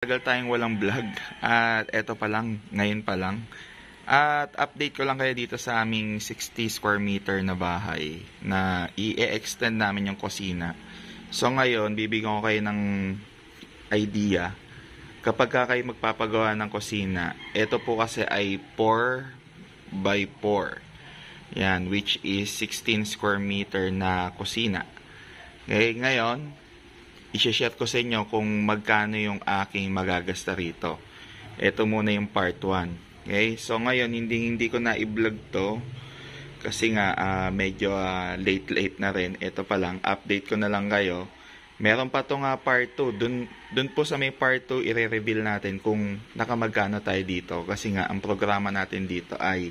Tagal tayong walang vlog at eto pa lang, ngayon pa lang. At update ko lang kayo dito sa aming 60 square meter na bahay na i-extend namin yung kusina. So ngayon, bibigyan ko kayo ng idea. Kapag kayo magpapagawa ng kusina, ito po kasi ay 4 by 4. Yan, which is 16 square meter na kusina. Okay, ngayon, i-share ko sa inyo kung magkano yung aking magagasta rito. Ito muna yung part 1. Okay? So ngayon hindi ko na i-vlog to kasi nga medyo late na rin. Ito pa lang, update ko na lang kayo. Meron pa tong part 2. Dun po sa may part 2 i-reveal natin kung nakamagkano tayo dito kasi nga ang programa natin dito ay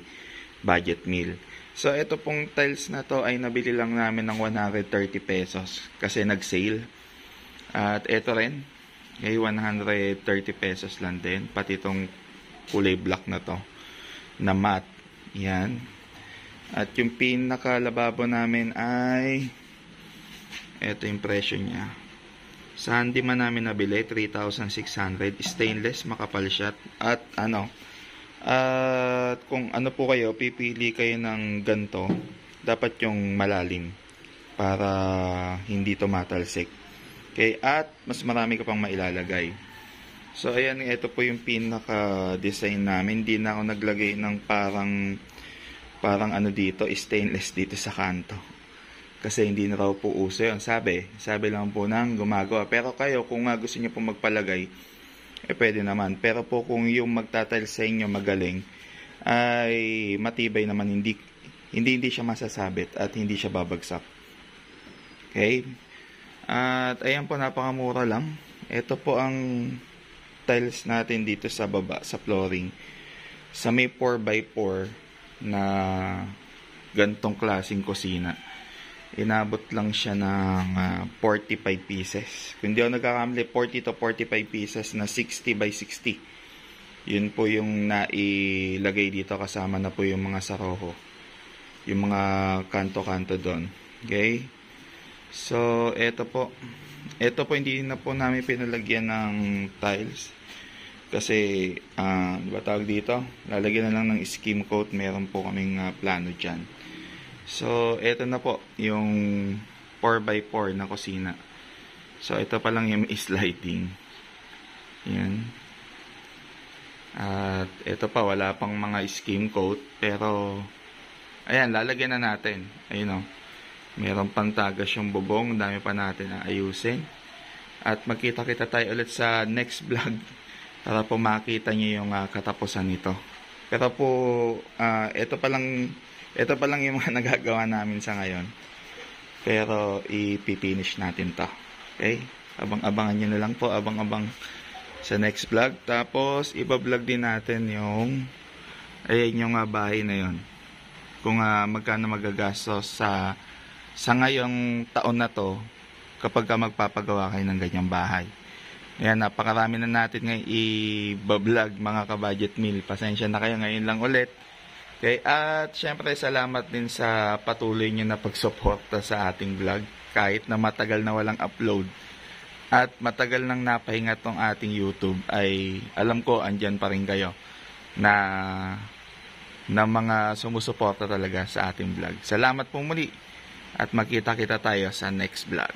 budget meal. So ito pong tiles na to ay nabili lang namin ng 130 pesos kasi nag-sale. At ito rin, ay 130 pesos lang din. Pati itong kulay black na to, na matte. Yan. At yung pinakalababo namin ay, ito yung presyo niya. Sa handyman namin nabili, 3,600. Stainless, makapal siya. At kung ano po kayo, pipili kayo ng ganito, dapat yung malalim para hindi tumatalsik. Okay, at mas marami ka pang mailalagay. So, ayan, ito po yung pinaka-design namin. Hindi na ako naglagay ng parang ano dito, stainless dito sa kanto. Kasi hindi na raw po uso yun. Sabi lang po nang gumagawa. Pero kayo, kung gusto niyo po magpalagay, pwede naman. Pero po kung yung magtatiles sa inyo magaling, ay matibay naman. Hindi siya masasabit at hindi siya babagsak. Okay? At ayan po, napakamura lang. Ito po ang tiles natin dito sa baba, sa flooring. Sa may 4x4 na gantong klaseng kusina. Inabot lang siya ng 45 pieces. Kung hindi ako nagkakamali, 40 to 45 pieces na 60 by 60. Yun po yung nailagay dito, kasama na po yung mga saroho. Yung mga kanto-kanto doon. Okay? So, ito po hindi na po namin pinalagyan ng tiles kasi di ba tawag dito, lalagyan na lang ng skim coat. Meron po kaming plano dyan. So, ito na po yung 4x4 na kusina. So, ito pa lang yung sliding. Yan. At ito pa, wala pang mga skim coat, pero ayan, lalagyan na natin. Ayun o, meron pang tagas yung bubong. Dami pa natin ayusin. At magkita-kita tayo ulit sa next vlog para po makita nyo yung katapusan nito. Pero po, ito pa lang yung mga nagagawa namin sa ngayon. Pero ipipinish natin to. Okay? Abang-abangan nyo na lang po. Abang-abang sa next vlog. Tapos, iba-vlog din natin yung bahay na yon. Kung magkano magagastos sa ngayong taon na to kapag magpapagawa kayo ng ganyang bahay. Ayan, napakarami na natin ngayon i-vlog, mga ka-budget meal. Pasensya na kayo, ngayon lang ulit. Okay, at syempre salamat din sa patuloy nyo na pagsuporta sa ating vlog. Kahit na matagal na walang upload at matagal nang napahinga tong ating YouTube, ay alam ko andyan pa rin kayo na mga sumusuporta talaga sa ating vlog. Salamat po muli. At magkita-kita tayo sa next vlog.